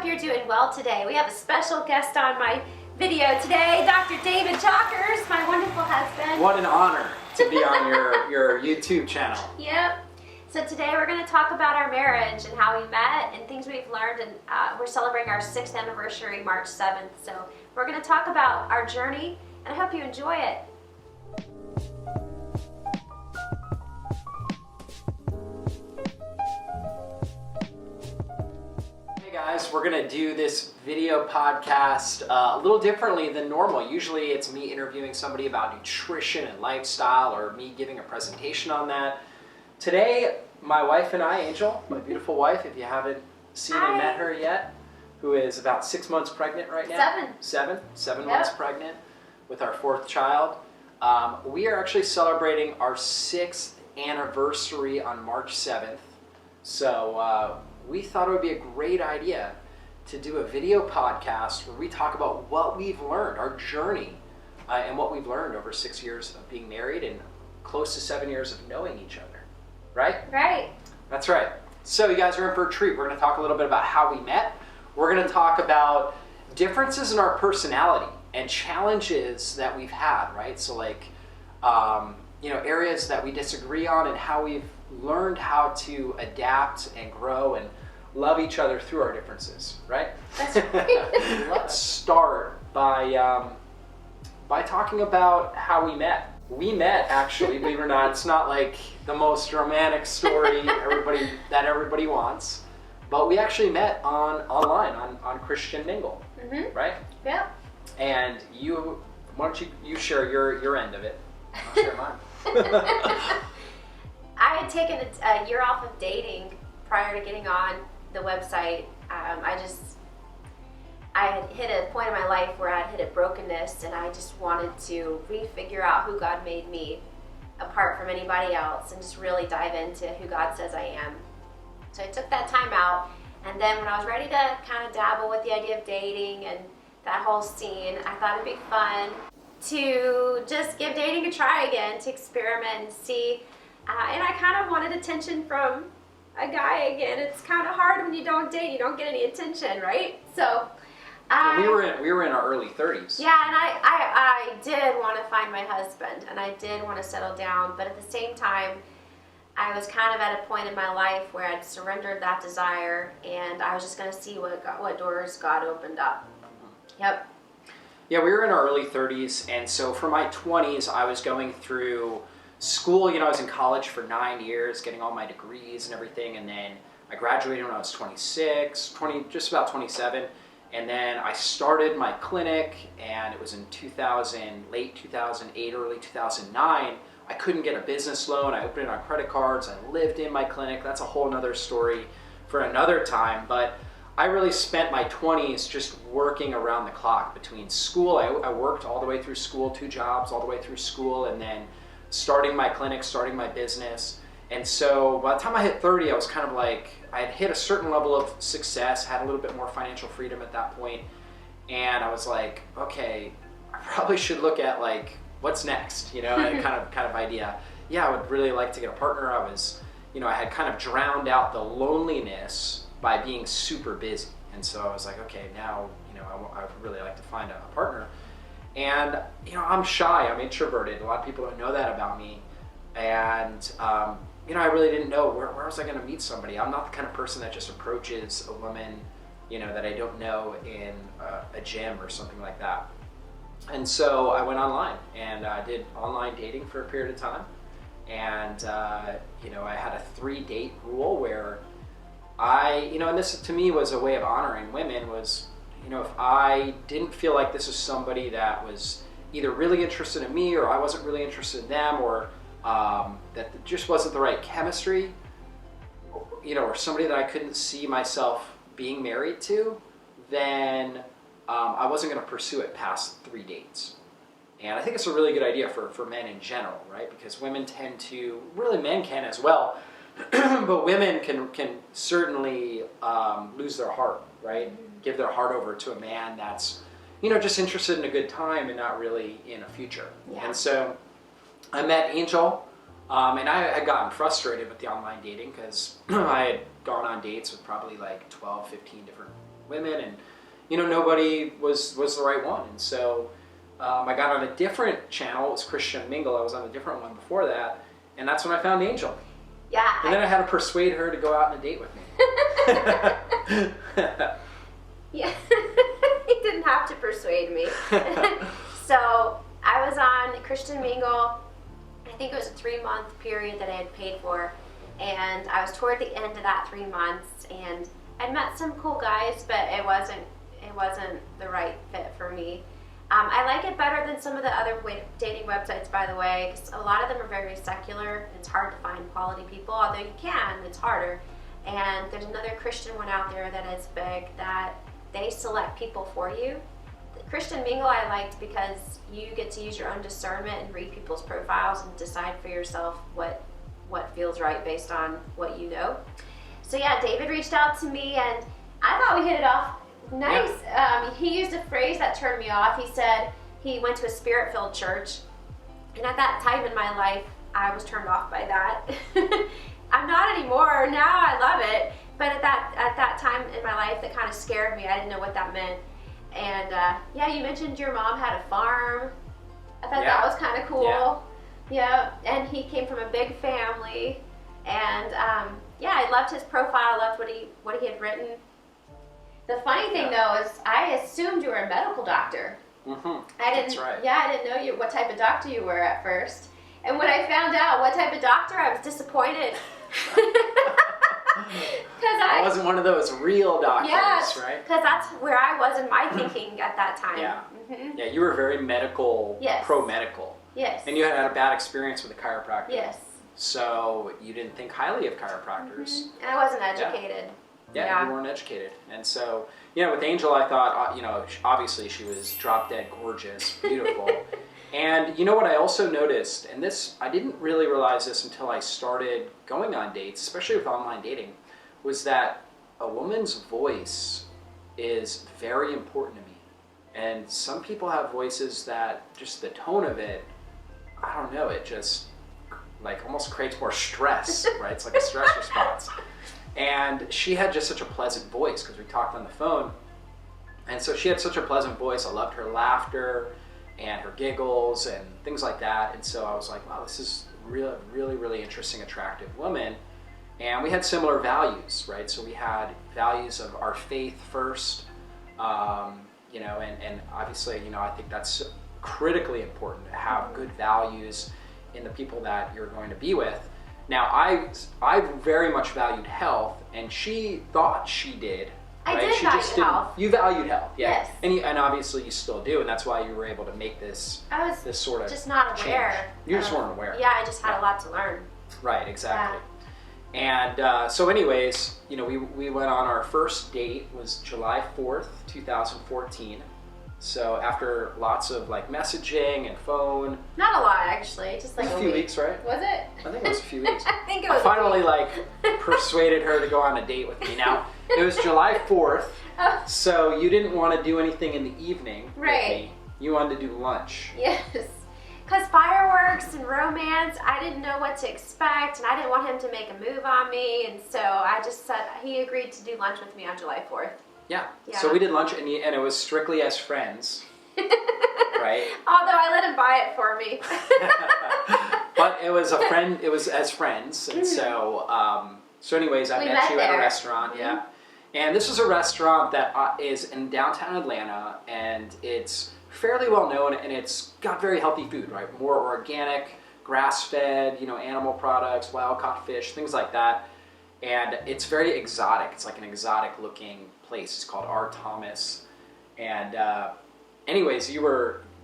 you're doing well today. We have a special guest on my video today, Dr. David Chalkers, my wonderful husband. What an honor to be on your YouTube channel. Yep. So today we're going to talk about our marriage and how we met and things we've learned, and we're celebrating our 6th anniversary March 7th. So we're going to talk about our journey, and I hope you enjoy it. Hey guys, we're going to do this video podcast a little differently than normal. Usually it's me interviewing somebody about nutrition and lifestyle, or me giving a presentation on that. Today, my wife and I, Angel, my beautiful wife, if you haven't seen and met her yet, who is about 6 months pregnant right now. Seven months pregnant with our 4th child. We are actually celebrating our 6th anniversary on March 7th. So we thought it would be a great idea to do a video podcast where we talk about what we've learned, our journey, and what we've learned over 6 years of being married and close to 7 years of knowing each other. Right? Right. That's right. So you guys are in for a treat. We're going to talk a little bit about how we met. We're going to talk about differences in our personality and challenges that we've had, right? So like, areas that we disagree on and how we've learned how to adapt and grow and love each other through our differences, right? That's right. Let's start by talking about how we met. We met, actually, believe it or not. It's not like the most romantic story everybody wants, but we actually met online on Christian Mingle, right? Yeah. And why don't you share your end of it? I'll share mine. I had taken a year off of dating prior to getting on the website. I had hit a point in my life where I had hit a brokenness, and I just wanted to refigure out who God made me apart from anybody else and just really dive into who God says I am. So I took that time out, and then when I was ready to kind of dabble with the idea of dating and that whole scene, I thought it'd be fun to just give dating a try again, to experiment and see. And I kind of wanted attention from a guy again. It's kind of hard when you don't date, you don't get any attention, right? So we were in our early 30s. Yeah, and I did want to find my husband, and I did want to settle down, but at the same time, I was kind of at a point in my life where I'd surrendered that desire, and I was just going to see what doors God opened up. Yep. Yeah, we were in our early 30s, and so for my 20s, I was going through school. I was in college for 9 years, getting all my degrees and everything, and then I graduated when I was just about 27. And then I started my clinic, and it was in late 2008, early 2009. I couldn't get a business loan. I opened it on credit cards. I lived in my clinic. That's a whole nother story for another time. But I really spent my 20s just working around the clock between school. I worked all the way through school, 2 jobs all the way through school, and then starting my clinic, starting my business. And so by the time I hit 30, I was kind of like, I had hit a certain level of success, had a little bit more financial freedom at that point, and I was like, okay, I probably should look at like, what's next, kind of idea. Yeah, I would really like to get a partner. I was, I had kind of drowned out the loneliness by being super busy. And so I was like, okay, now, I would really like to find a partner. And, I'm shy, I'm introverted. A lot of people don't know that about me. And, I really didn't know where was I going to meet somebody. I'm not the kind of person that just approaches a woman, that I don't know in a gym or something like that. And so I went online and did online dating for a period of time. And, I had a 3-date rule where and this to me was a way of honoring women was, if I didn't feel like this was somebody that was either really interested in me or I wasn't really interested in them, or that just wasn't the right chemistry, or somebody that I couldn't see myself being married to, then I wasn't going to pursue it past 3 dates. And I think it's a really good idea for men in general, right? Because women tend to, really men can as well, but women can certainly lose their heart, right? Give their heart over to a man that's, just interested in a good time and not really in a future. Yeah. And so I met Angel, and I had gotten frustrated with the online dating because I had gone on dates with probably like 12, 15 different women, and nobody was the right one. And so I got on a different channel. It was Christian Mingle. I was on a different one before that, and that's when I found Angel. Yeah. And then I had to persuade her to go out on a date with me. Yeah. He didn't have to persuade me. So I was on Christian Mingle. I think it was a 3-month period that I had paid for, and I was toward the end of that 3 months, and I met some cool guys, but it wasn't the right fit for me. I like it better than some of the other dating websites, by the way, because a lot of them are very secular. It's hard to find quality people, although you can, it's harder. And there's another Christian one out there that is big that they select people for you. Christian Mingle I liked because you get to use your own discernment and read people's profiles and decide for yourself what feels right based on what you know. So yeah, David reached out to me, and I thought we hit it off nice. Yeah. He used a phrase that turned me off. He said he went to a spirit-filled church, and at that time in my life, I was turned off by that. I'm not anymore. Now I love it, but at that time in my life, that kind of scared me. I didn't know what that meant. And yeah, you mentioned your mom had a farm. I thought that was kind of cool. Yeah, and he came from a big family, and yeah, I loved his profile. I loved what he had written. The funny thing though is, I assumed you were a medical doctor. Mm-hmm. That's right. Yeah, I didn't know what type of doctor you were at first. And when I found out what type of doctor, I was disappointed. I wasn't one of those real doctors, right? Because that's where I was in my thinking at that time. Yeah. Mm-hmm. Yeah, you were very medical, pro-medical. Yes. And you had a bad experience with a chiropractor. Yes. So you didn't think highly of chiropractors. Mm-hmm. And I wasn't educated. Yeah, you weren't educated. And so, with Angel, I thought, obviously she was drop dead gorgeous, beautiful. And you know what I also noticed, and this, I didn't really realize this until I started going on dates, especially with online dating, was that a woman's voice is very important to me. And some people have voices that just the tone of it, I don't know, it just like almost creates more stress, right? It's like a stress response. And she had just such a pleasant voice because we talked on the phone. And so she had such a pleasant voice. I loved her laughter and her giggles and things like that. And so I was like, wow, this is really, really, really interesting, attractive woman. And we had similar values, right? So we had values of our faith first, and obviously, I think that's critically important to have good values in the people that you're going to be with. Now, I very much valued health, and she thought she did. Right? I did value health. You valued health, yeah. Yes. And obviously you still do, and that's why you were able to make this sort of just not aware. Change. You just weren't aware. Yeah, I just had a lot to learn. Right, exactly. Yeah. And so anyways, we went on our first date, was July 4th, 2014. So after lots of messaging and phone. Not a lot, actually, just like a few weeks, right? Was it? I think it was a few weeks. I think it was. I finally persuaded her to go on a date with me. Now, it was July 4th, so you didn't want to do anything in the evening with me. You wanted to do lunch. Yes. Because fireworks and romance, I didn't know what to expect, and I didn't want him to make a move on me, and so I just said he agreed to do lunch with me on July 4th. Yeah. So we did lunch, and it was strictly as friends, right? Although I let him buy it for me. But it was it was as friends, and so anyways, I met you at a restaurant, and this is a restaurant that is in downtown Atlanta, and it's fairly well known, and it's got very healthy food, right? More organic, grass-fed, animal products, wild-caught fish, things like that. And it's very exotic. It's like an exotic-looking place. It's called R. Thomas. And anyways,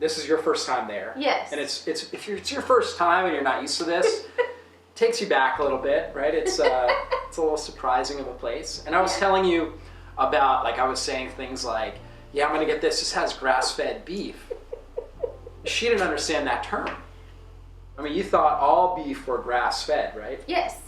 this is your first time there. Yes. And it's your first time and you're not used to this, it takes you back a little bit, right? It's a little surprising of a place. And I was telling you about, I was saying things like, yeah, I'm going to get this. This has grass-fed beef. She didn't understand that term. I mean, you thought all beef were grass-fed, right? Yes.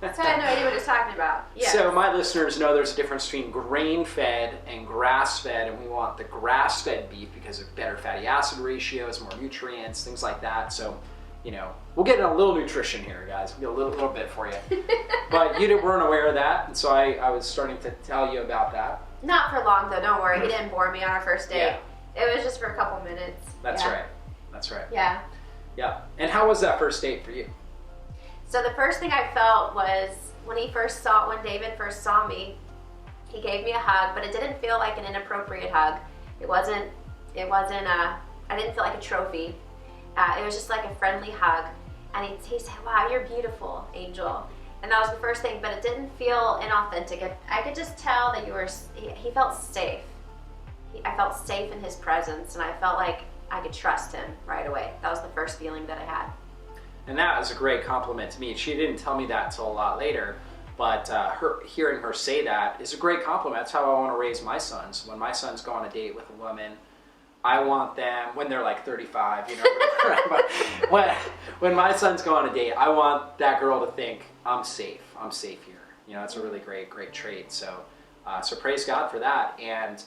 So I had no idea what he was talking about. Yes. So my listeners know there's a difference between grain-fed and grass-fed, and we want the grass-fed beef because of better fatty acid ratios, more nutrients, things like that. So we'll get in a little nutrition here, guys. We'll get a little bit for you. But you weren't aware of that, and so I was starting to tell you about that. Not for long, though. Don't worry. He didn't bore me on our first date. Yeah. It was just for a couple minutes. That's right. That's right. Yeah. Yeah. And how was that first date for you? So the first thing I felt was when David first saw me, he gave me a hug, but it didn't feel like an inappropriate hug. It wasn't I didn't feel like a trophy. It was just like a friendly hug. And he said, wow, you're beautiful, Angel. And that was the first thing, but it didn't feel inauthentic. I could just tell that he felt safe. I felt safe in his presence, and I felt like I could trust him right away. That was the first feeling that I had. And that was a great compliment to me. She didn't tell me that until a lot later, but hearing her say that is a great compliment. That's how I want to raise my sons. When my sons go on a date with a woman, I want them, when they're like 35, when my sons go on a date, I want that girl to think, I'm safe here. That's a really great trait. So praise God for that. And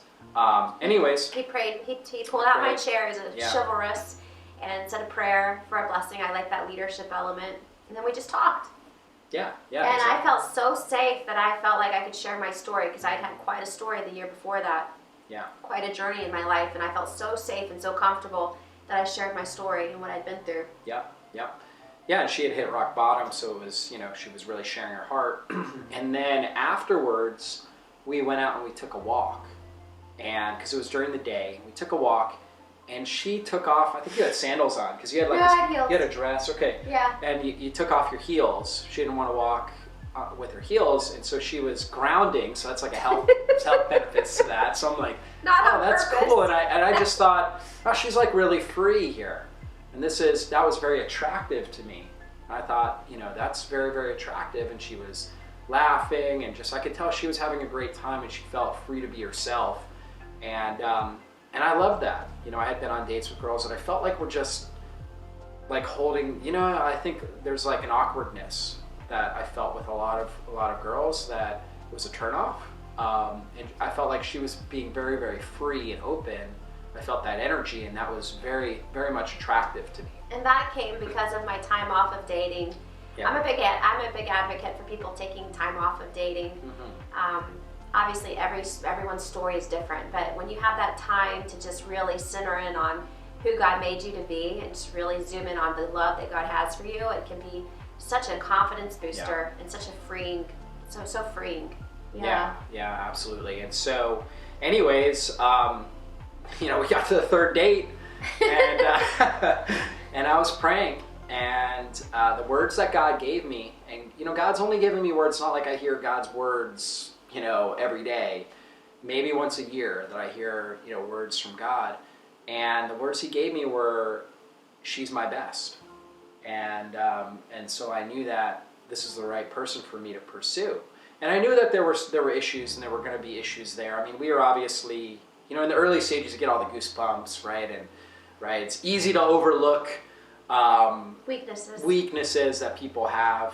anyways. He prayed, he pulled out my chair as a chivalrous and said a prayer for a blessing. I like that leadership element. And then we just talked. Yeah. And exactly. I felt so safe that I felt like I could share my story, because I had quite a story the year before that. Yeah. Quite a journey in my life, and I felt so safe and so comfortable that I shared my story and what I'd been through. Yeah. And she had hit rock bottom, so it was, she was really sharing her heart. And then afterwards, we went out and we took a walk. And because it was during the day, we took a walk, and she took off, I think you had sandals on, because you had heels. You had a dress, okay. Yeah. And you took off your heels. She didn't want to walk with her heels, and so she was grounding, so that's like a health benefits to that. So I'm like, that's cool. And I just thought, she's like really free here. And that was very attractive to me. And I thought, that's very, very attractive. And she was laughing, and I could tell she was having a great time, and she felt free to be herself. And I loved that. I had been on dates with girls that I felt like were just like holding, I think there's like an awkwardness that I felt with a lot of girls that was a turnoff. And I felt like she was being very, very free and open. I felt that energy, and that was very, very much attractive to me. And that came because of my time off of dating. Yeah. I'm a big advocate for people taking time off of dating. Mm-hmm. Obviously, everyone's story is different, but when you have that time to just really center in on who God made you to be, and just really zoom in on the love that God has for you, it can be such a confidence booster and such a freeing, so freeing. Yeah, absolutely. And so, anyways, we got to the third date, and and I was praying, and the words that God gave me, and God's only given me words. It's not like I hear God's words, every day. Maybe once a year that I hear, words from God, and the words He gave me were, "She's my best." And so I knew that this is the right person for me to pursue. And I knew that there were issues, and there were going to be issues there. I mean, we were obviously, in the early stages, you get all the goosebumps, right? And it's easy to overlook weaknesses that people have,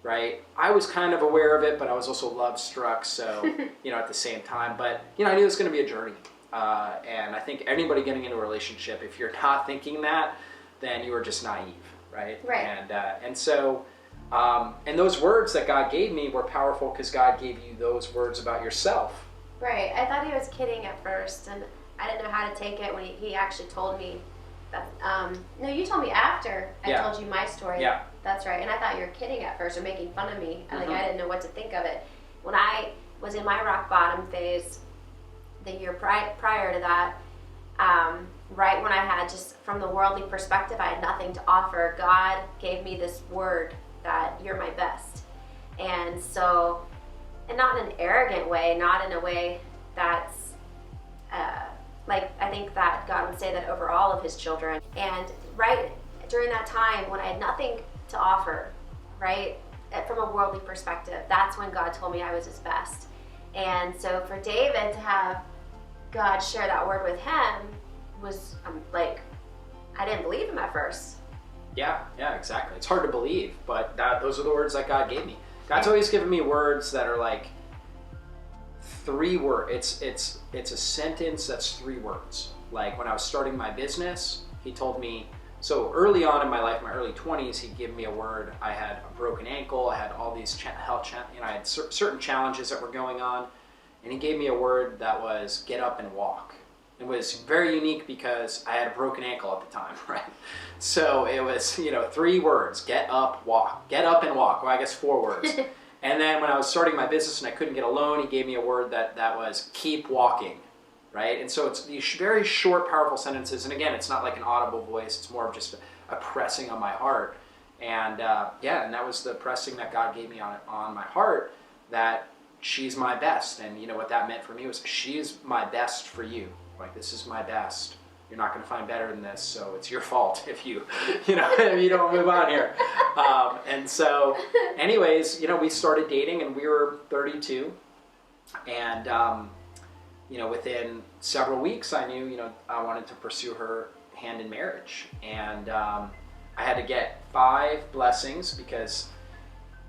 right? I was kind of aware of it, but I was also love struck. So at the same time, but I knew it was going to be a journey. And I think anybody getting into a relationship, if you're not thinking that, then you are just naive. Right. And so, and those words that God gave me were powerful because God gave you those words about yourself. Right. I thought He was kidding at first, and I didn't know how to take it when he actually told me that. No, you told me after I told you my story. Yeah. That's right. And I thought you were kidding at first or making fun of me. Mm-hmm. I didn't know what to think of it. When I was in my rock bottom phase, the year prior to that. Right when I had just from the worldly perspective, I had nothing to offer. God gave me this word that you're my best. And so, and not in an arrogant way, not in a way that's like I think that God would say that over all of His children. And right during that time when I had nothing to offer, right, from a worldly perspective, that's when God told me I was His best. And so for David to have God share that word with him was I didn't believe Him at first. Yeah, exactly. It's hard to believe, but those are the words that God gave me. God's always given me words that are like 3 words. It's a sentence that's 3 words. Like when I was starting my business, He told me, So early on in my life, my early 20s, he gave me a word. I had a broken ankle. I had all these I had certain challenges that were going on. And he gave me a word that was get up and walk. It was very unique because I had a broken ankle at the time, right? So it was, 3 words, get up, walk. Get up and walk. Well, I guess 4 words. And then when I was starting my business and I couldn't get a loan, he gave me a word that was keep walking, right? And so it's these very short, powerful sentences. And again, it's not like an audible voice. It's more of just a pressing on my heart. And and that was the pressing that God gave me on my heart, that she's my best. And you know what that meant for me was she's my best for you. Like, this is my best. You're not going to find better than this, so it's your fault if you don't move on here. And so, anyways, we started dating, and we were 32. And, within several weeks, I knew, I wanted to pursue her hand in marriage. And I had to get 5 blessings because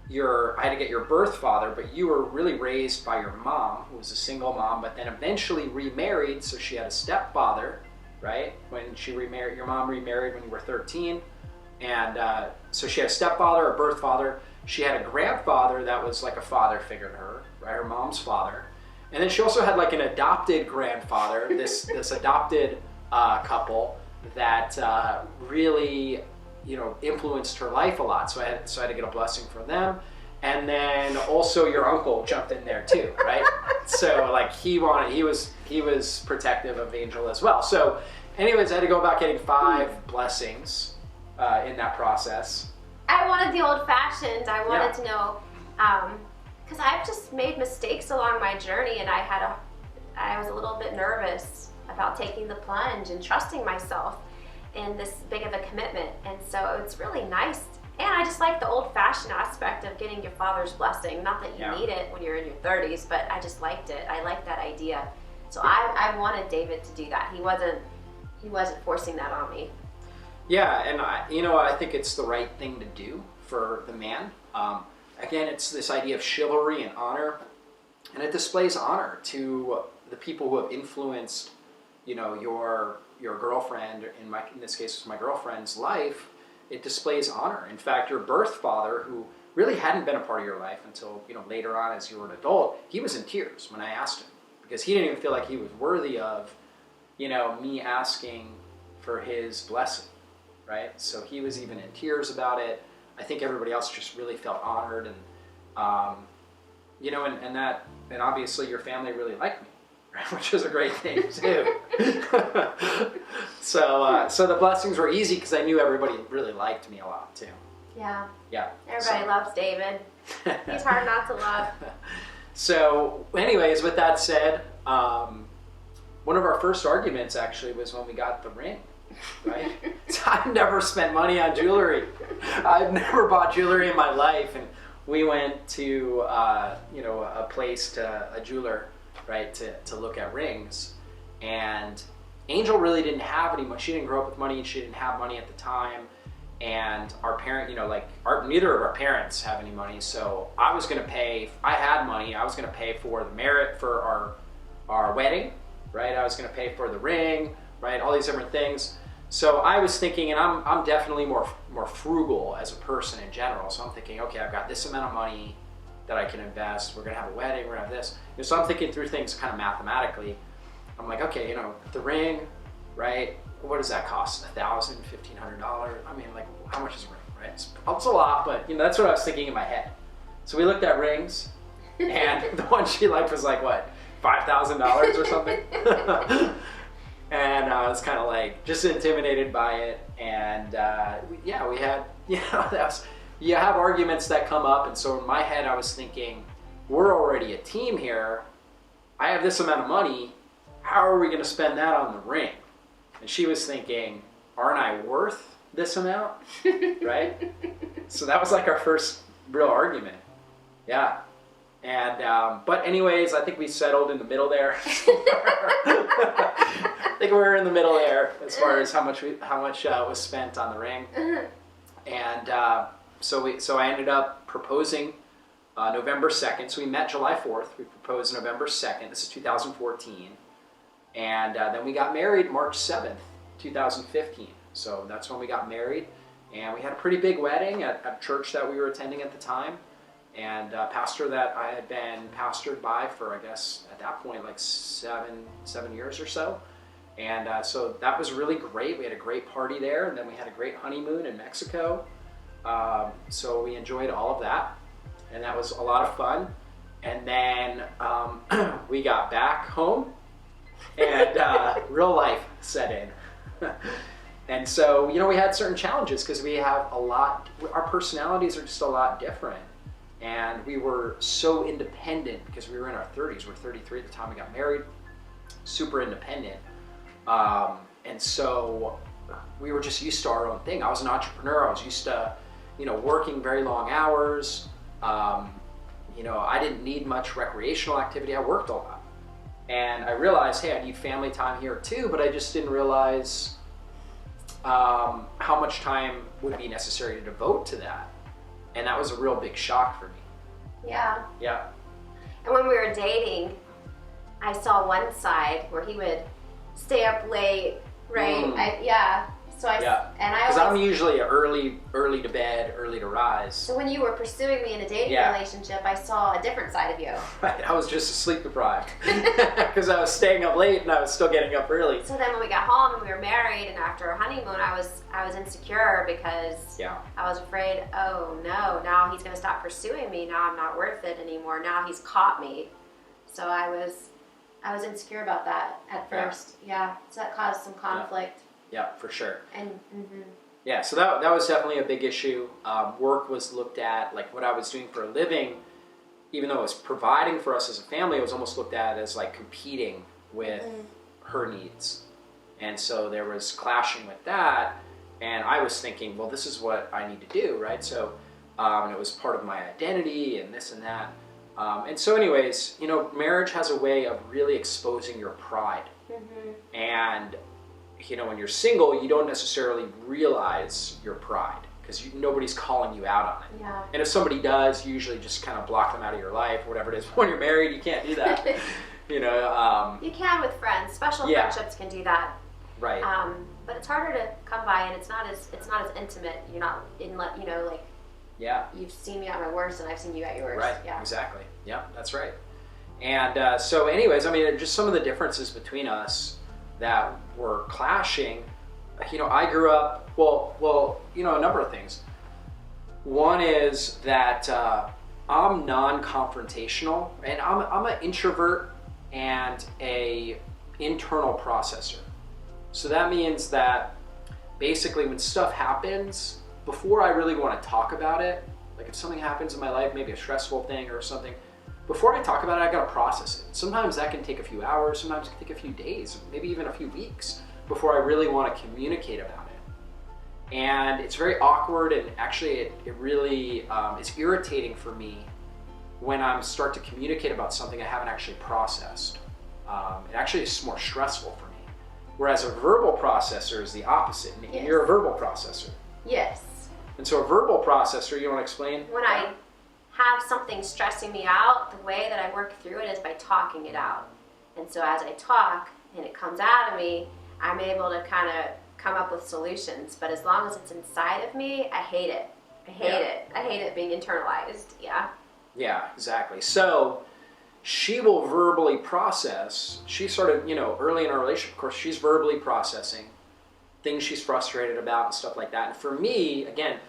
I had to get your birth father, but you were really raised by your mom, who was a single mom, but then eventually remarried, so she had a stepfather, right? When she remarried, your mom remarried when you were 13, and so she had a stepfather, a birth father. She had a grandfather that was like a father figure to her, right? Her mom's father. And then she also had like an adopted grandfather, this adopted couple that really influenced her life a lot. So I had to get a blessing from them. And then also your uncle jumped in there too, right? So like he was protective of Angel as well. So anyways, I had to go about getting 5 blessings in that process. I wanted the old fashioned. I wanted to know, because I've just made mistakes along my journey, and I was a little bit nervous about taking the plunge and trusting myself in this big of a commitment. And so it's really nice. And I just like the old-fashioned aspect of getting your father's blessing. Not that you need it when you're in your 30s, but I just liked it. I liked that idea. So I wanted David to do that. He wasn't forcing that on me. Yeah, and I think it's the right thing to do for the man. Again, it's this idea of chivalry and honor, and it displays honor to the people who have influenced, your girlfriend, in this case, was my girlfriend's life. It displays honor. In fact, your birth father, who really hadn't been a part of your life until later on as you were an adult, he was in tears when I asked him, because he didn't even feel like he was worthy of me asking for his blessing, right? So he was even in tears about it. I think everybody else just really felt honored, and and obviously your family really liked me, right? Which was a great thing too. So the blessings were easy because I knew everybody really liked me a lot too. Yeah. Yeah. Everybody loves David. He's hard not to love. So, anyways, with that said, one of our first arguments actually was when we got the ring, right? I've never spent money on jewelry. I've never bought jewelry in my life, and we went to a jeweler, right, to look at rings, and Angel really didn't have any money. She didn't grow up with money, and she didn't have money at the time. And our parent, neither of our parents have any money. So I was going to pay. I had money. I was going to pay for the merit for our wedding, right? I was going to pay for the ring, right? All these different things. So I was thinking, and I'm definitely more frugal as a person in general. So I'm thinking, okay, I've got this amount of money that I can invest. We're going to have a wedding. We're going to have this. So I'm thinking through things kind of mathematically. I'm like, okay, the ring, right? What does that cost? $1,000, $1,500? I mean, like, how much is a ring, right? It's a lot, but that's what I was thinking in my head. So we looked at rings, and the one she liked was like, what, $5,000 or something? And I was kind of like just intimidated by it. And we had, you have arguments that come up. And so in my head, I was thinking, we're already a team here. I have this amount of money. How are we going to spend that on the ring? And she was thinking, aren't I worth this amount? Right? So that was like our first real argument. Yeah. And, but anyways, I think we settled in the middle there. I think we were in the middle there as far as how much was spent on the ring. And so I ended up proposing November 2nd. So we met July 4th. We proposed November 2nd. This is 2014. And then we got married March 7th, 2015. So that's when we got married, and we had a pretty big wedding at a church that we were attending at the time, and a pastor that I had been pastored by for, I guess, at that point, like seven years or so. And so that was really great. We had a great party there, and then we had a great honeymoon in Mexico. So we enjoyed all of that, and that was a lot of fun. And then we got back home, and real life set in. And so, you know, we had certain challenges because we have our personalities are just a lot different. And we were so independent because we were in our 30s. We're 33 at the time we got married, super independent. And so we were just used to our own thing. I was an entrepreneur. I was used to, you know, working very long hours. You know, I didn't need much recreational activity. I worked a lot. And I realized, hey, I need family time here too, but I just didn't realize how much time would be necessary to devote to that. And that was a real big shock for me. Yeah. Yeah. And when we were dating, I saw one side where he would stay up late, right? So I because I'm usually early to bed, early to rise. So when you were pursuing me in a dating relationship, I saw a different side of you. Right, I was just sleep deprived because I was staying up late and I was still getting up early. So then when we got home and we were married, and after our honeymoon, I was insecure because I was afraid, oh no, now he's going to stop pursuing me. Now I'm not worth it anymore. Now he's caught me. So I was insecure about that at first. Yeah. So that caused some conflict. Yeah, for sure. And yeah, so that was definitely a big issue. Work was looked at, like what I was doing for a living, even though it was providing for us as a family, it was almost looked at as like competing with her needs. And so there was clashing with that, and I was thinking, well, this is what I need to do, right? So, and it was part of my identity and this and that. And so anyways, you know, marriage has a way of really exposing your pride. And you know, when you're single, you don't necessarily realize your pride because nobody's calling you out on it. Yeah. And if somebody does, you usually just kind of block them out of your life or whatever it is. When you're married, you can't do that. You know. You can with friends. Special friendships can do that. Right. But it's harder to come by, and it's not as intimate. You're not like. Yeah. You've seen me at my worst, and I've seen you at your worst. Right. Yeah. Exactly. Yeah, that's right. And so, anyways, I mean, just some of the differences between us that were clashing. You know, I grew up, well, you know, a number of things. One is that I'm non-confrontational, and I'm an introvert and a internal processor. So that means that basically when stuff happens, before I really want to talk about it, like if something happens in my life, maybe a stressful thing or something, before I talk about it, I gotta process it. Sometimes that can take a few hours, sometimes it can take a few days, maybe even a few weeks before I really want to communicate about it. And it's very awkward, and actually it really is irritating for me when I start to communicate about something I haven't actually processed. It actually is more stressful for me. Whereas a verbal processor is the opposite, and you're a verbal processor. Yes. And so a verbal processor, you want to explain? When I have something stressing me out, the way that I work through it is by talking it out. And so as I talk and it comes out of me, I'm able to kind of come up with solutions. But as long as it's inside of me, I hate it. I hate it being internalized. Yeah. Yeah, exactly. So she will verbally process. She started, you know, early in our relationship, of course, she's verbally processing things she's frustrated about and stuff like that. And for me, again,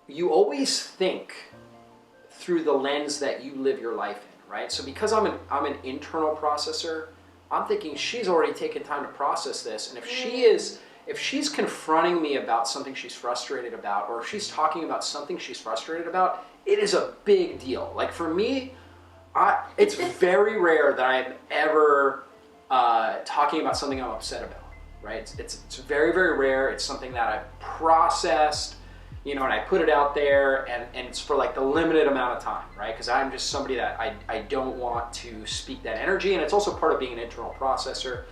you always think through the lens that you live your life in, right? So because I'm an internal processor, I'm thinking she's already taken time to process this, and if she's confronting me about something she's frustrated about, or if she's talking about something she's frustrated about, it is a big deal. Like for me, it's very rare that I'm ever talking about something I'm upset about, right? It's very, very rare. It's something that I've processed, you know, and I put it out there, and it's for like the limited amount of time, right? Because I'm just somebody that I don't want to speak that energy, and it's also part of being an internal processor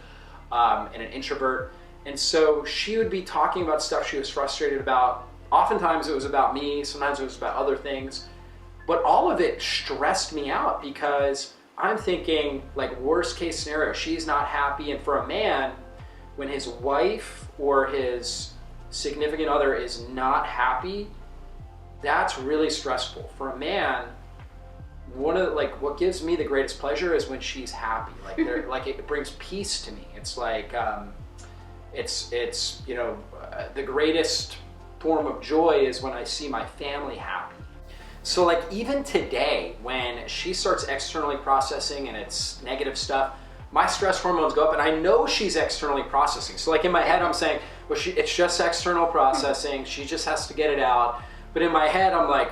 and an introvert. And so she would be talking about stuff she was frustrated about. Oftentimes it was about me, sometimes it was about other things, but all of it stressed me out because I'm thinking like worst case scenario, she's not happy. And for a man, when his wife or his significant other is not happy, that's really stressful. For a man, what gives me the greatest pleasure is when she's happy. Like it brings peace to me. It's like it's the greatest form of joy is when I see my family happy. So like even today, when she starts externally processing and it's negative stuff, my stress hormones go up, and I know she's externally processing. So like in my head, I'm saying, well, it's just external processing. She just has to get it out. But in my head, I'm like,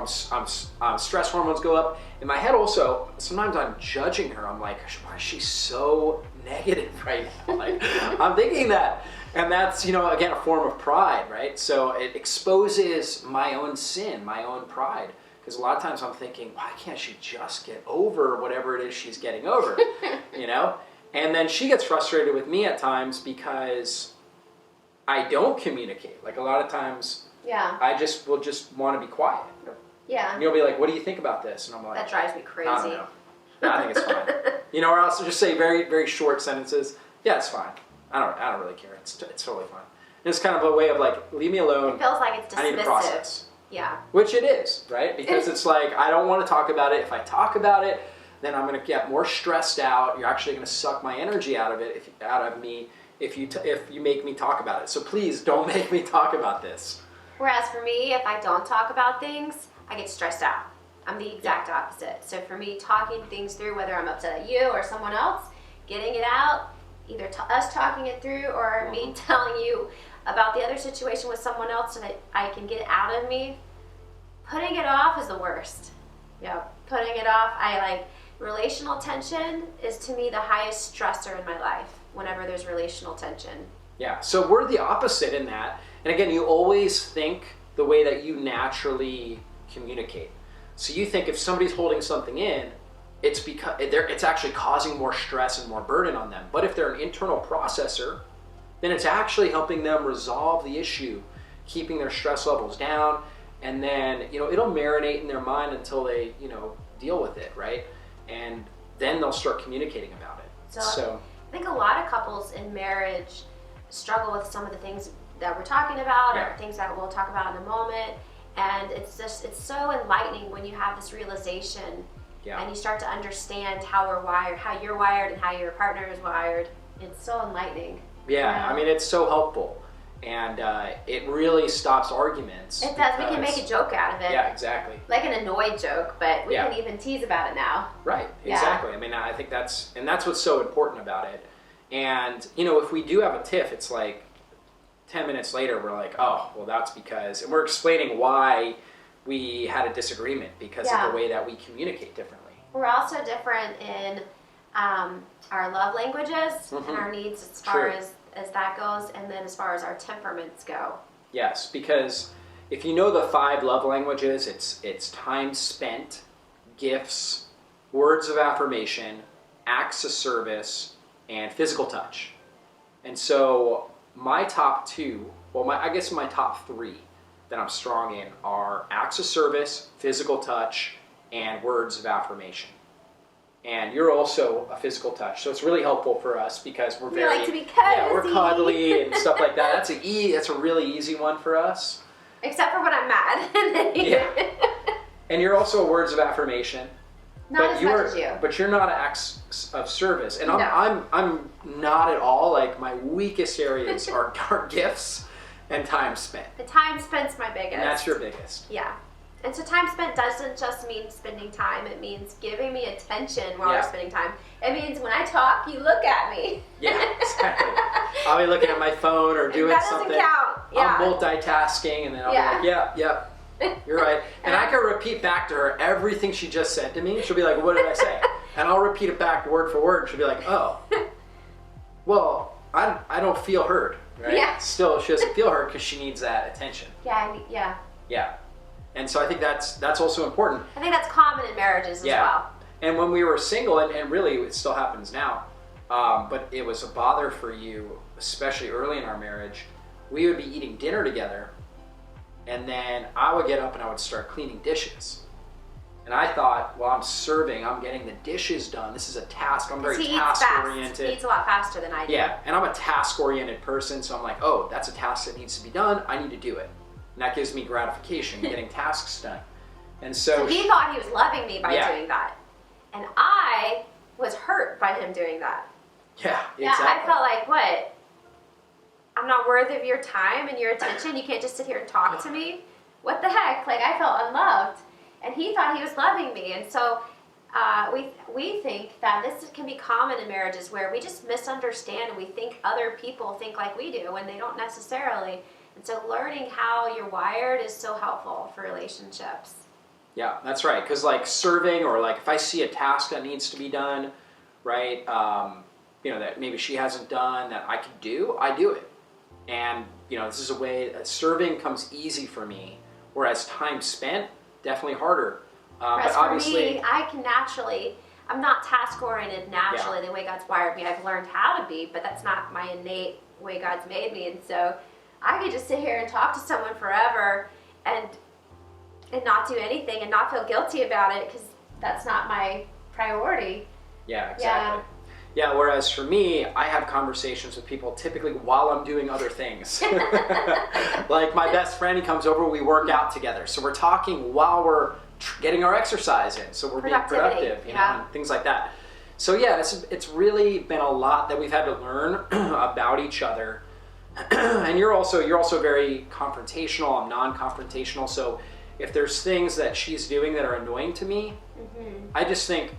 stress hormones go up. In my head also, sometimes I'm judging her. I'm like, why is she so negative right now? Like, I'm thinking that. And that's, again, a form of pride, right? So it exposes my own sin, my own pride. Because a lot of times I'm thinking, why can't she just get over whatever it is she's getting over, And then she gets frustrated with me at times because I don't communicate. Like a lot of times, I will just want to be quiet. Yeah. And you'll be like, what do you think about this? And I'm like, that drives me crazy. I don't know. No, I think it's fine. Or else just say very, very short sentences. Yeah, it's fine. I don't really care. It's totally fine. And it's kind of a way of like, leave me alone. It feels like it's dismissive. I need to process. Yeah. Which it is, right? Because it's like, I don't want to talk about it. If I talk about it, then I'm going to get more stressed out. You're actually going to suck my energy out of me if you make me talk about it. So please don't make me talk about this. Whereas for me, if I don't talk about things, I get stressed out. I'm the exact opposite. So for me, talking things through, whether I'm upset at you or someone else, getting it out, either us talking it through or me telling you about the other situation with someone else so that I can get it out of me, putting it off is the worst. Yeah, putting it off. Relational tension is to me the highest stressor in my life whenever there's relational tension. Yeah, so we're the opposite in that. And again, you always think the way that you naturally communicate. So you think if somebody's holding something in, it's because it's actually causing more stress and more burden on them. But if they're an internal processor, then it's actually helping them resolve the issue, keeping their stress levels down, and then it'll marinate in their mind until they deal with it, right? And then they'll start communicating about it. So I think a lot of couples in marriage struggle with some of the things that we're talking about, or things that we'll talk about in a moment. And it's so enlightening when you have this realization and you start to understand how we're wired, how you're wired, and how your partner is wired. It's so enlightening. Yeah, I mean, it's so helpful. And it really stops arguments. It does. We can make a joke out of it. Yeah, exactly. Like an annoyed joke, but we can even tease about it now. Right, exactly. I mean, I think that's what's so important about it. And, if we do have a tiff, it's like 10 minutes later, we're like, oh, well, that's because, and we're explaining why we had a disagreement because of the way that we communicate differently. We're also different in our love languages and our needs as far as that goes, and then as far as our temperaments go. Yes, because if you know the 5 love languages, it's time spent, gifts, words of affirmation, acts of service, and physical touch. And so my top 2, I guess my top 3 that I'm strong in are acts of service, physical touch, and words of affirmation. And you're also a physical touch, so it's really helpful for us because we like to be cuddly. We're cuddly and stuff like that. That's a really easy one for us. Except for when I'm mad. And you're also a words of affirmation. Not as much as you. But you're not acts of service, and I'm not at all. Like my weakest areas are gifts and time spent. The time spent's my biggest. And that's your biggest. Yeah. And so time spent doesn't just mean spending time. It means giving me attention while we're spending time. It means when I talk, you look at me. Yeah, exactly. I'll be looking at my phone or doing something. That doesn't count. Yeah. I'm multitasking, and then I'll be like, yeah, you're right. And I can repeat back to her everything she just said to me. She'll be like, what did I say? And I'll repeat it back word for word. She'll be like, oh, well, I don't feel heard. Right? Yeah. Still, she doesn't feel heard because she needs that attention. Yeah. And so I think that's also important. I think that's common in marriages as well. And when we were single, and really it still happens now, but it was a bother for you, especially early in our marriage, we would be eating dinner together, and then I would get up and I would start cleaning dishes. And I thought, well, I'm serving, I'm getting the dishes done. This is a task. I'm very task-oriented. He eats a lot faster than I do. Yeah, and I'm a task-oriented person, so I'm like, oh, that's a task that needs to be done. I need to do it. And that gives me gratification, getting tasks done. And so he thought he was loving me by doing that. And I was hurt by him doing that. Yeah, exactly. Yeah, I felt like, what? I'm not worthy of your time and your attention? You can't just sit here and talk to me? What the heck? Like, I felt unloved. And he thought he was loving me. And so we think that this can be common in marriages where we just misunderstand and we think other people think like we do when they don't necessarily. And so learning how you're wired is so helpful for relationships. Yeah, that's right. Because like serving, or like if I see a task that needs to be done, right, that maybe she hasn't done that I could do, I do it. And, this is a way that serving comes easy for me, whereas time spent, definitely harder. Whereas for me, I'm not task-oriented naturally the way God's wired me. I've learned how to be, but that's not my innate way God's made me. And so I could just sit here and talk to someone forever and not do anything and not feel guilty about it because that's not my priority. Yeah, exactly. Yeah, whereas for me, I have conversations with people typically while I'm doing other things. Like my best friend, he comes over, we work out together. So we're talking while we're getting our exercise in. So we're being productive, and things like that. So yeah, it's really been a lot that we've had to learn about each other. And you're also very confrontational. I'm non-confrontational. So if there's things that she's doing that are annoying to me, I just think,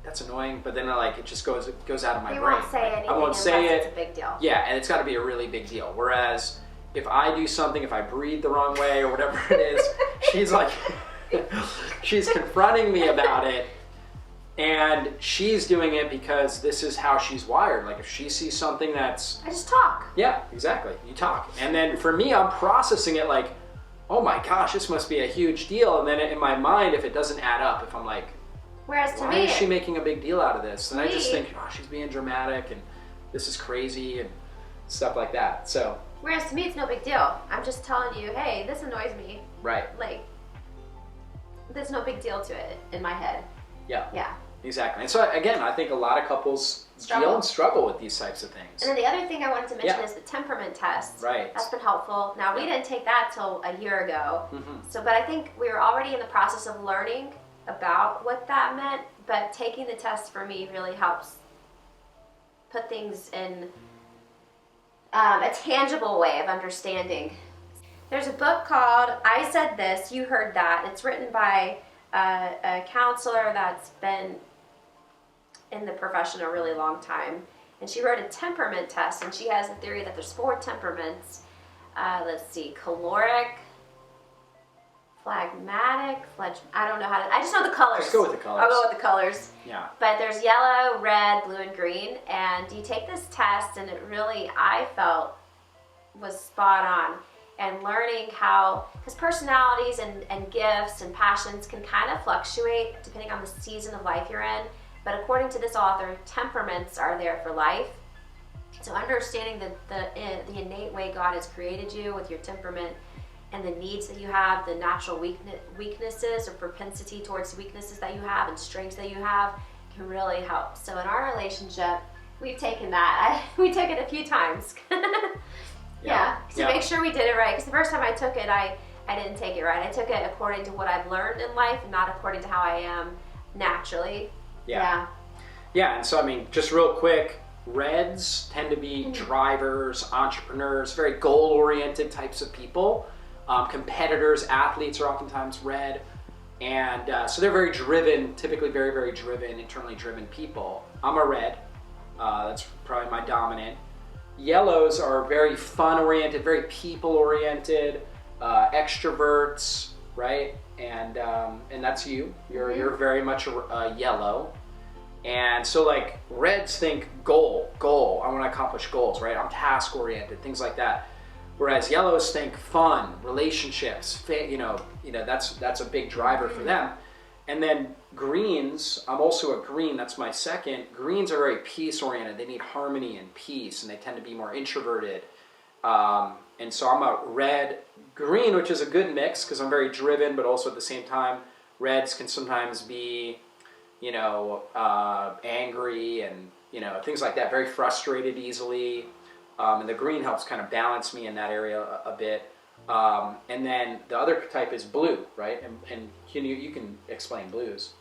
that's annoying, but then it just goes out of my brain. You won't say anything unless it's a big deal. Yeah, and it's got to be a really big deal. Whereas if I do something, if I breathe the wrong way or whatever it is, she's like, she's confronting me about it, and she's doing it because this is how she's wired. Like if she sees something that's... I just talk. Yeah, exactly. You talk. And then for me, I'm processing it like, oh my gosh, this must be a huge deal. And then in my mind, if it doesn't add up, if I'm like, whereas to why me, is she making a big deal out of this? And I just think, she's being dramatic and this is crazy and stuff like that. So. Whereas to me, it's no big deal. I'm just telling you, hey, this annoys me. Right. Like, there's no big deal to it in my head. Yeah. Yeah. Exactly. And so again, I think a lot of couples struggle with these types of things. And then the other thing I wanted to mention is the temperament test. Right. That's been helpful. Now, we didn't take that till a year ago. So, but I think we were already in the process of learning about what that meant, but taking the test for me really helps put things in a tangible way of understanding. There's a book called I Said This, You Heard That. It's written by a counselor that's been in the profession a really long time, and she wrote a temperament test, and she has a theory that there's 4 temperaments. Let's see, caloric, phlegmatic, I don't know how to, I just know the colors. Just go with the colors. I'll go with the colors. Yeah. But there's yellow, red, blue, and green, and you take this test, and it really, I felt, was spot on. And learning how, because personalities and gifts and passions can kind of fluctuate depending on the season of life you're in. But according to this author, temperaments are there for life. So understanding the innate way God has created you with your temperament and the needs that you have, the natural weaknesses or propensity towards weaknesses that you have and strengths that you have can really help. So in our relationship, we've taken that. We took it a few times. To make sure we did it right. Because the first time I took it, I didn't take it right. I took it according to what I've learned in life and not according to how I am naturally. Yeah, and so, I mean, just real quick, reds tend to be drivers, entrepreneurs, very goal-oriented types of people. Competitors, athletes are oftentimes red. And so they're very driven, typically very, very driven, internally driven people. I'm a red. That's probably my dominant. Yellows are very fun-oriented, very people-oriented, extroverts, right? And that's you. You're very much a yellow. And so like reds think goal. I want to accomplish goals, right? I'm task-oriented, things like that. Whereas yellows think fun, relationships, that's a big driver for them. And then greens, I'm also a green, that's my second. Greens are very peace-oriented. They need harmony and peace, and they tend to be more introverted. And so I'm a red-green, which is a good mix because I'm very driven, but also at the same time, reds can sometimes be, angry and, things like that, very frustrated easily. And the green helps kind of balance me in that area a bit. And then the other type is blue, right? And you can explain blues.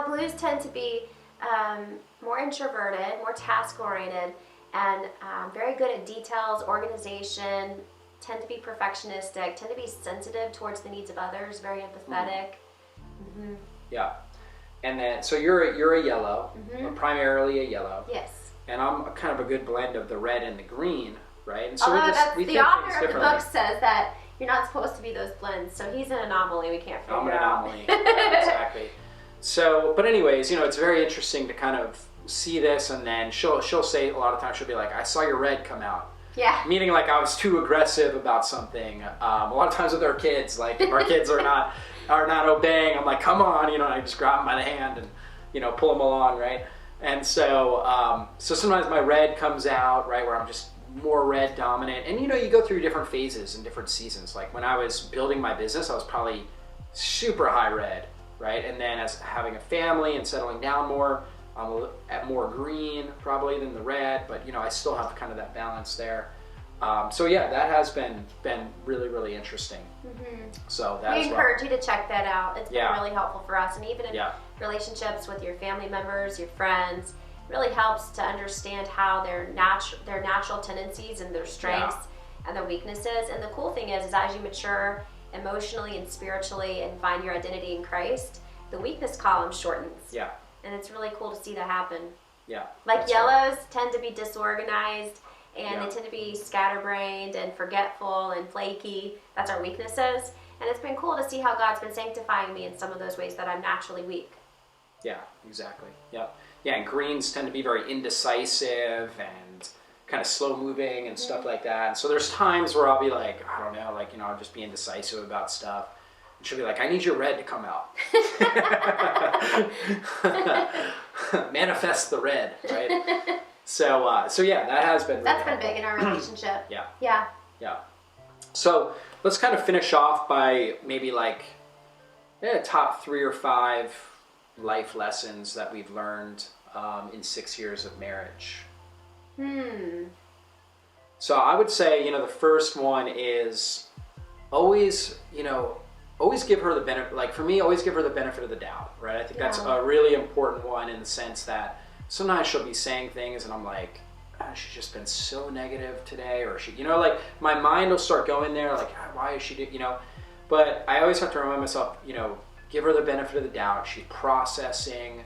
Blues tend to be more introverted, more task-oriented, and very good at details, organization, tend to be perfectionistic, tend to be sensitive towards the needs of others, very empathetic. Mm-hmm. Yeah. And then, so you're a yellow, or primarily a yellow. Yes. And I'm kind of a good blend of the red and the green, right? And so we the author of the book says that you're not supposed to be those blends, so he's an anomaly we can't figure out. I'm an anomaly, exactly. So, but anyways, it's very interesting to kind of see this, and then she'll say a lot of times, she'll be like, I saw your red come out. Yeah. Meaning like I was too aggressive about something. A lot of times with our kids, like if our kids are not obeying, I'm like, come on, and I just grab them by the hand and, pull them along, right? And so, so sometimes my red comes out, right, where I'm just more red dominant. And, you go through different phases and different seasons. Like when I was building my business, I was probably super high red, right? And then as having a family and settling down more, I'm at more green probably than the red, but, I still have kind of that balance there. So yeah, that has been really, really interesting. Mm-hmm. So we encourage you to check that out. It's been Yeah. really helpful for us, and even in relationships with your family members, your friends, it really helps to understand how their natural tendencies and their strengths and their weaknesses. And the cool thing is as you mature emotionally and spiritually and find your identity in Christ, the weakness column shortens. Yeah. And it's really cool to see that happen. Yeah. Like yellows tend to be disorganized, and they tend to be scatterbrained and forgetful and flaky. That's our weaknesses. And it's been cool to see how God's been sanctifying me in some of those ways that I'm naturally weak. Yeah, exactly. Yeah. Yeah, and greens tend to be very indecisive and kind of slow moving and stuff like that. And so there's times where I'll be like, I don't know, I'll just be indecisive about stuff. And she'll be like, I need your red to come out. Manifest the red, right? So yeah, that has been. That's been big in our relationship. Yeah. Yeah. Yeah. So let's kind of finish off by maybe top 3 or 5 life lessons that we've learned in 6 years of marriage. So I would say, the first one is always give her the benefit. Like for me, always give her the benefit of the doubt, right? I think that's a really important one in the sense that sometimes she'll be saying things and I'm like, she's just been so negative today, or she, my mind will start going there, like, why is she, but I always have to remind myself, give her the benefit of the doubt. She's processing.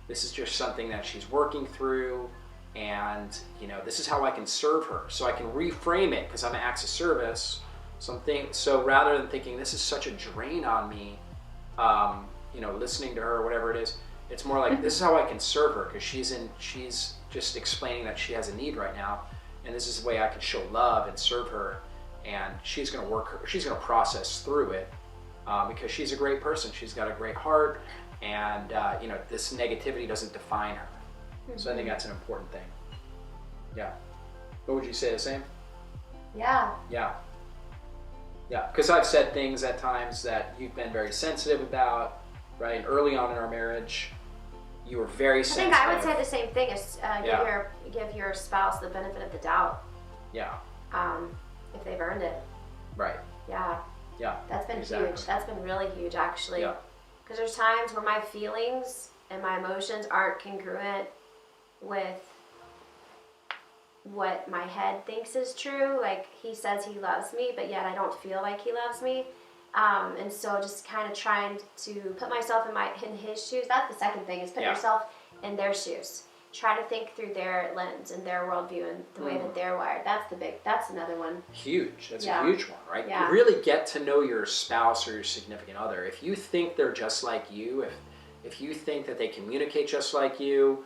This is just something that she's working through, and, this is how I can serve her. So I can reframe it because I'm an acts of service. So rather than thinking this is such a drain on me, listening to her or whatever it is, it's more like this is how I can serve her because she's just explaining that she has a need right now, and this is the way I can show love and serve her, and she's going to process through it because she's a great person. She's got a great heart, and this negativity doesn't define her. So I think that's an important thing. Yeah. What would you say, the same? Yeah. Yeah. Yeah, because I've said things at times that you've been very sensitive about, right? Early on in our marriage, you were very sensitive. I think I would say the same thing as give your spouse the benefit of the doubt. Yeah. If they've earned it. Right. Yeah. Yeah. That's been exactly. huge. That's been really huge, actually. Yeah. Because there's times where my feelings and my emotions aren't congruent with what my head thinks is true. Like, he says he loves me, but yet I don't feel like he loves me. And so just kind of trying to put myself in his shoes. That's the second thing, is put yourself in their shoes. Try to think through their lens and their worldview and the way that they're wired. That's another one. Huge. That's a huge one, right? Yeah. You really get to know your spouse or your significant other. If you think they're just like you, if you think that they communicate just like you,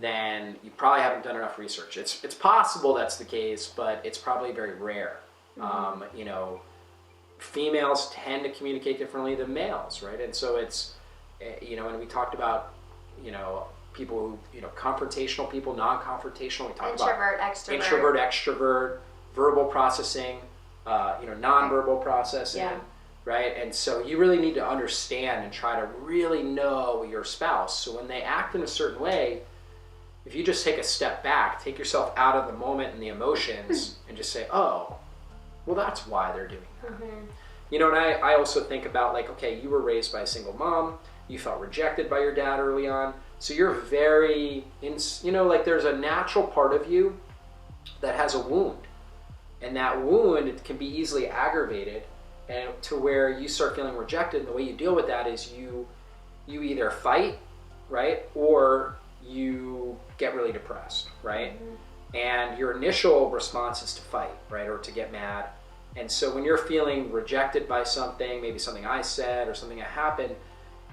then you probably haven't done enough research. It's possible that's the case, but it's probably very rare. Females tend to communicate differently than males, right? And so it's, and we talked about, people who, confrontational people, non-confrontational. We talked about introvert, extrovert, verbal processing, non-verbal processing. right? And so you really need to understand and try to really know your spouse. So when they act in a certain way, if you just take a step back, take yourself out of the moment and the emotions and just say, oh, well, that's why they're doing that. You know, and I also think about like, okay, you were raised by a single mom, you felt rejected by your dad early on, so you're very, you know, like there's a natural part of you that has a wound, and that wound, it can be easily aggravated, and to where you start feeling rejected, and the way you deal with that is you either fight, right, or you get really depressed, right? And your initial response is to fight, right, or to get mad. And so when you're feeling rejected by something, maybe something I said or something that happened,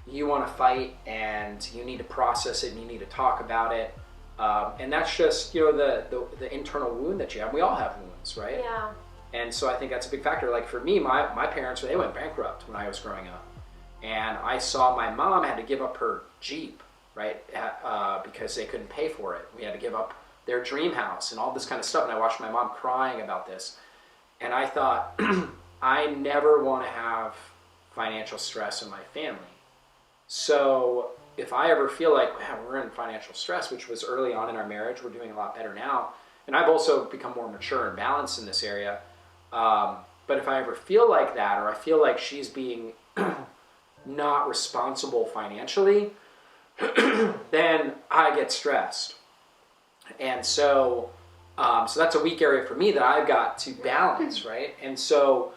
you want to fight and you need to process it and you need to talk about it. And that's just, you know, the internal wound that you have. We all have wounds, right? Yeah. And so I think that's a big factor. Like for me, my parents, they went bankrupt when I was growing up. And I saw my mom had to give up her Jeep, right? Because they couldn't pay for it. We had to give up their dream house and all this kind of stuff. And I watched my mom crying about this. And I thought, I never want to have financial stress in my family. So if I ever feel like, man, we're in financial stress, which was early on in our marriage, we're doing a lot better now. And I've also become more mature and balanced in this area. But if I ever feel like that, or I feel like she's being not responsible financially, then I get stressed. And so that's a weak area for me that I've got to balance, right? And so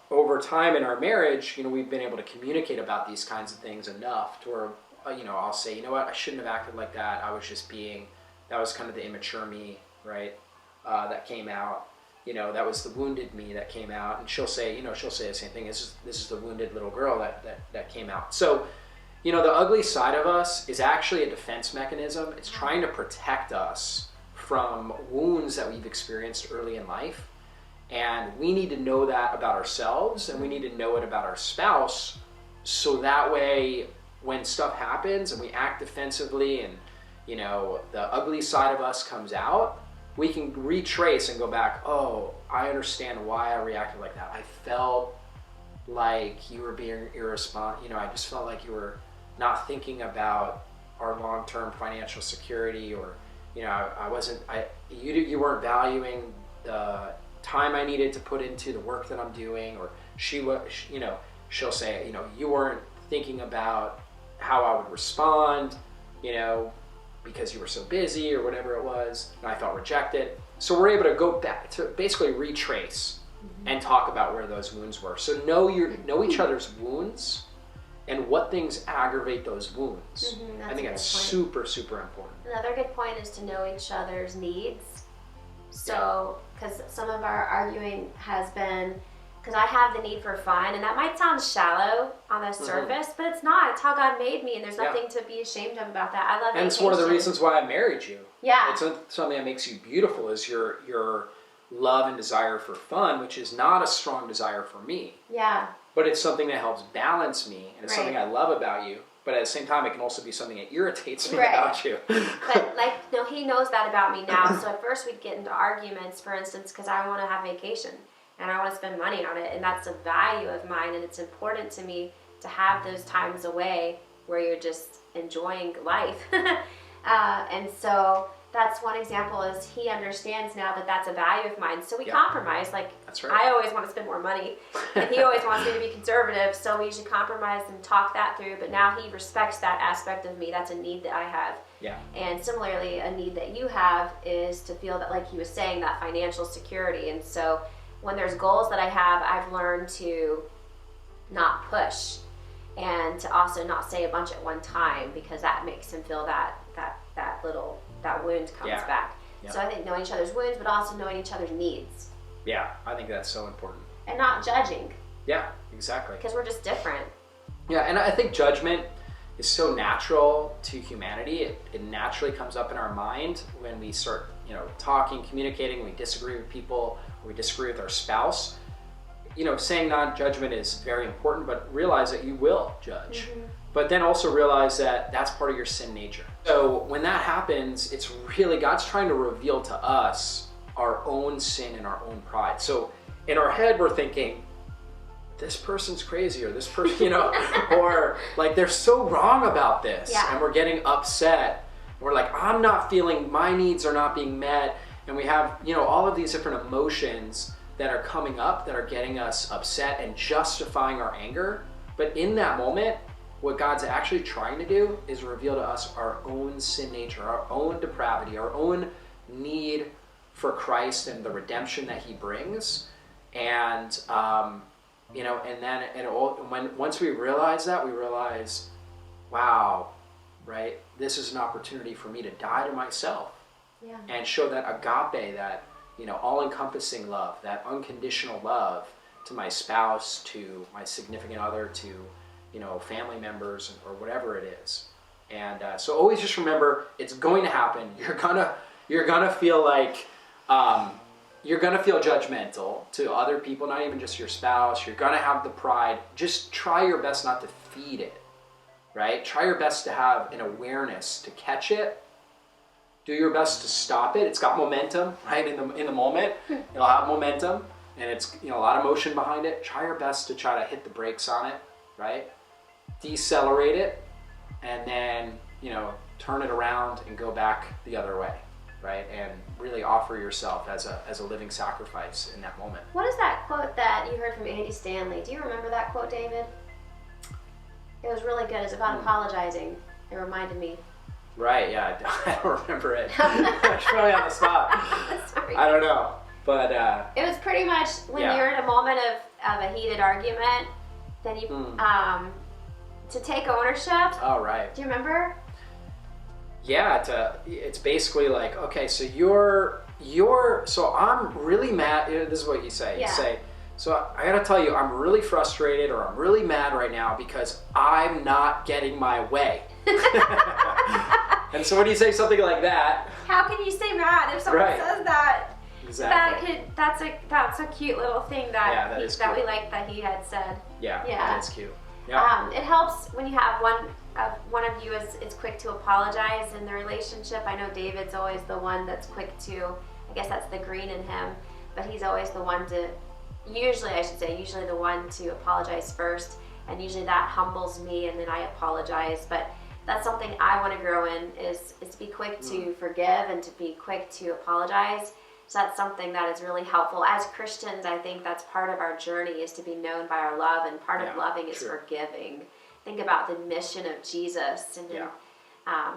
over time in our marriage, you know, we've been able to communicate about these kinds of things enough to where, you know, I'll say, you know what, I shouldn't have acted like that. I was just that was kind of the immature me, right? That came out. You know, that was the wounded me that came out. And she'll say the same thing. This is the wounded little girl that came out. So, you know, the ugly side of us is actually a defense mechanism. It's trying to protect us from wounds that we've experienced early in life. And we need to know that about ourselves, and we need to know it about our spouse, so that way when stuff happens and we act defensively and, you know, the ugly side of us comes out, we can retrace and go back, oh, I understand why I reacted like that. I felt like you were being irresponsible. You know, I just felt like you were not thinking about our long-term financial security, or, you know, you weren't valuing the time I needed to put into the work that I'm doing, or she'll say, you know, you weren't thinking about how I would respond, you know, because you were so busy or whatever it was, and I felt rejected. So we're able to go back to basically retrace and talk about where those wounds were. So know each other's wounds and what things aggravate those wounds. I think that's super, super important. Another good point is to know each other's needs. So, because some of our arguing has been, because I have the need for fun, and that might sound shallow on the surface, but it's not. It's how God made me, and there's nothing to be ashamed of about that. I love vacation. And it's one of the reasons why I married you. Yeah. It's something that makes you beautiful is your love and desire for fun, which is not a strong desire for me. Yeah. But it's something that helps balance me, and it's something I love about you. But at the same time, it can also be something that irritates me about you. But he knows that about me now. So at first we'd get into arguments, for instance, because I want to have vacation and I want to spend money on it, and that's a value of mine, and it's important to me to have those times away where you're just enjoying life. And so that's one example, is he understands now that that's a value of mine. So we compromise. Like, that's right. I always want to spend more money, and he always wants me to be conservative. So we usually compromise and talk that through. But now he respects that aspect of me. That's a need that I have. Yeah. And similarly, a need that you have is to feel that, like he was saying, that financial security. And so when there's goals that I have, I've learned to not push, and to also not say a bunch at one time, because that makes him feel that wound comes back. Yeah. So I think knowing each other's wounds, but also knowing each other's needs. Yeah, I think that's so important. And not judging. Yeah, exactly. Because we're just different. Yeah, and I think judgment is so natural to humanity. It naturally comes up in our mind when we start, you know, talking, communicating, we disagree with people, or we disagree with our spouse. You know, saying non-judgment is very important, but realize that you will judge. But then also realize that that's part of your sin nature. So when that happens, it's really, God's trying to reveal to us our own sin and our own pride. So in our head, we're thinking, this person's crazy, or this person, or like they're so wrong about this, and we're getting upset. We're like, I'm not feeling, my needs are not being met, and we have, all of these different emotions that are coming up that are getting us upset and justifying our anger. But in that moment, what God's actually trying to do is reveal to us our own sin nature, our own depravity, our own need for Christ and the redemption that he brings. And, and then once we realize that, we realize, wow, right? This is an opportunity for me to die to myself and show that agape, that, all-encompassing love, that unconditional love to my spouse, to my significant other, to, family members, or whatever it is. And so always just remember, it's going to happen. You're gonna feel like, you're gonna feel judgmental to other people, not even just your spouse. You're gonna have the pride. Just try your best not to feed it. Right? Try your best to have an awareness to catch it. Do your best to stop it. It's got momentum, right? In the moment, it'll have momentum, and it's a lot of motion behind it. Try your best to try to hit the brakes on it, right? Decelerate it, and then turn it around and go back the other way, right? And really offer yourself as a living sacrifice in that moment. What is that quote that you heard from Andy Stanley? Do you remember that quote, David? It was really good. It's about apologizing. It reminded me. Right, yeah. I don't remember it. It's probably on the spot. Sorry. I don't know. But it was pretty much when you're in a moment of a heated argument, then you to take ownership. Oh, right. Do you remember? Yeah, it's basically like, okay, so so I'm really mad. This is what you say. Yeah. You say, so I gotta tell you, I'm really frustrated, or I'm really mad right now because I'm not getting my way. And so when you say something like that, how can you stay mad if someone says that? Exactly. That's a cute little thing that cute. we like that he had said. Yeah, that's cute. Yeah. It helps when you have one of you is quick to apologize in the relationship. I know David's always the one that's quick to, I guess that's the green in him, but he's always the one to, usually the one to apologize first, and usually that humbles me and then I apologize. But that's something I want to grow in is to be quick to forgive and to be quick to apologize. So that's something that is really helpful. As Christians, I think that's part of our journey, is to be known by our love, and part of loving is forgiving. Think about the mission of Jesus, and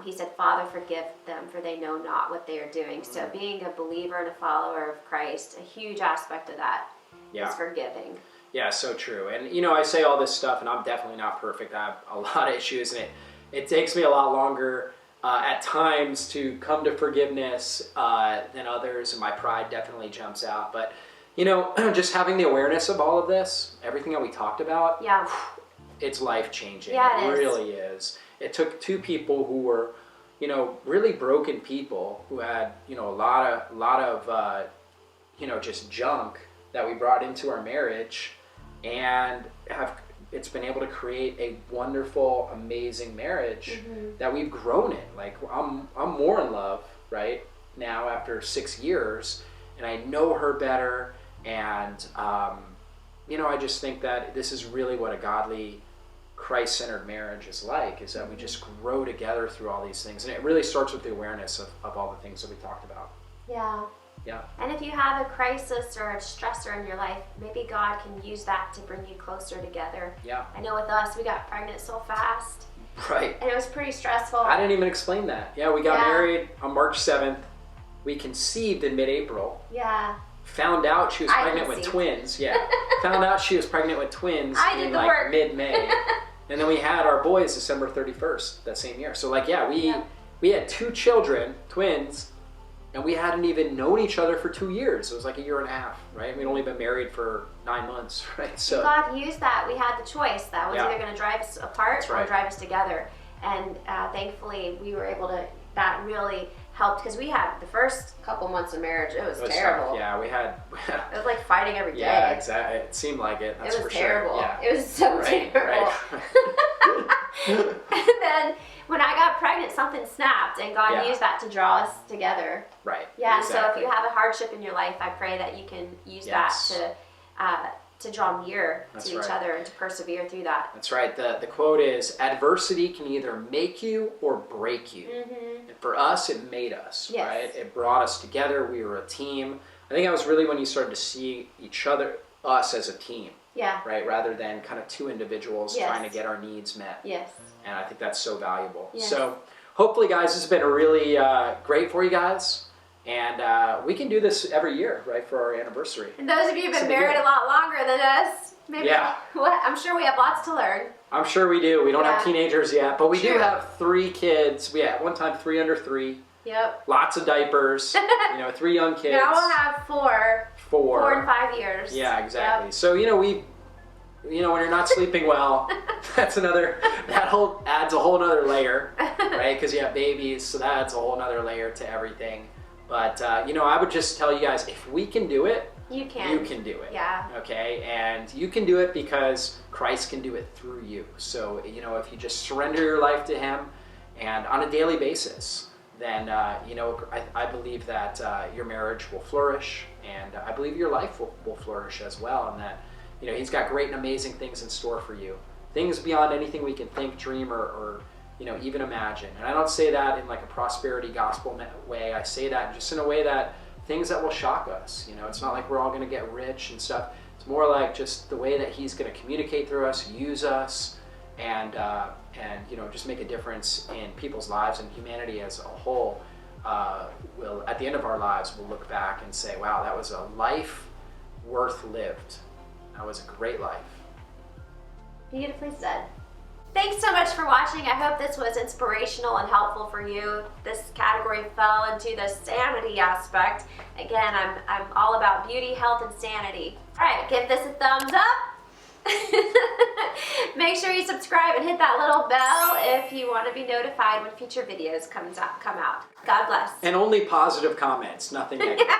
he said, Father, forgive them, for they know not what they are doing. So being a believer and a follower of Christ, a huge aspect of that is forgiving. Yeah, so true. And, I say all this stuff, and I'm definitely not perfect. I have a lot of issues, and it takes me a lot longer at times to come to forgiveness than others, and my pride definitely jumps out. But, just having the awareness of all of this, everything that we talked about, it's life-changing. Yeah, it really is. It took two people who were, really broken people who had, a lot of just junk that we brought into our marriage, and it's been able to create a wonderful, amazing marriage that we've grown in. Like, I'm more in love right now after 6 years, and I know her better, and I just think that this is really what a godly, Christ-centered marriage is like, is that we just grow together through all these things. And it really starts with the awareness of all the things that we talked about. Yeah. And if you have a crisis or a stressor in your life, maybe God can use that to bring you closer together. Yeah. I know with us, we got pregnant so fast. Right. And it was pretty stressful. I didn't even explain that. Yeah, we got married on March 7th. We conceived in mid-April. Yeah. Found out she was pregnant with twins. Yeah. Found out she was pregnant with twins in like mid-May. And then we had our boys December 31st that same year. So we had 2 children, twins, and we hadn't even known each other for 2 years. It was like a year and a half, right? We'd only been married for 9 months, right? So God used that. We had the choice. That was either going to drive us apart or drive us together. And thankfully, we were able to, that really helped, because we had the first couple months of marriage, it was terrible. Yeah, it was like fighting every day. Yeah, exactly. It seemed like it. That's for terrible. Sure. Yeah. It was so terrible. Right. And then when I got pregnant, something snapped, and God used that to draw us together. Right. Yeah. Exactly. So if you have a hardship in your life, I pray that you can use that to draw near That's to each right. other and to persevere through that. That's right. The quote is, adversity can either make you or break you. And for us, it made us, Yes. right? It brought us together. We were a team. I think that was really when you started to see us as a team, Yeah. right? Rather than kind of two individuals Yes. trying to get our needs met. Yes. And I think that's so valuable. Yes. So hopefully, guys, this has been really great for you guys. And we can do this every year, right, for our anniversary. And those of you who've It's been a big married deal. a lot longer than us, maybe. Yeah. What? I'm sure we have lots to learn. I'm sure we do. We don't have Yeah. teenagers yet, but we do True. have 3 kids. We had one time 3 under 3. Yep. Lots of diapers. 3 young kids. Now we'll have 4 and 5 years. Yeah, exactly. Yep. So when you're not sleeping well, adds a whole nother layer, right? Because you have babies, so that adds a whole nother layer to everything. But I would just tell you guys, if we can do it, You can. you can do it. Yeah. Okay, and you can do it because Christ can do it through you. So if you just surrender your life to Him, and on a daily basis, then I believe that your marriage will flourish, and I believe your life will flourish as well, and that He's got great and amazing things in store for you, things beyond anything we can think, dream, or even imagine. And I don't say that in like a prosperity gospel way. I say that just in a way that things that will shock us. It's not like we're all going to get rich and stuff. It's more like just the way that He's going to communicate through us, use us, and just make a difference in people's lives and humanity as a whole. Will at the end of our lives, we'll look back and say, wow, that was a life worth lived. That was a great life. Beautifully said. Thanks so much for watching. I hope this was inspirational and helpful for you. This category fell into the sanity aspect. Again, I'm all about beauty, health, and sanity. All right, give this a thumbs up. Make sure you subscribe and hit that little bell if you want to be notified when future videos come out. God bless. And only positive comments, nothing negative.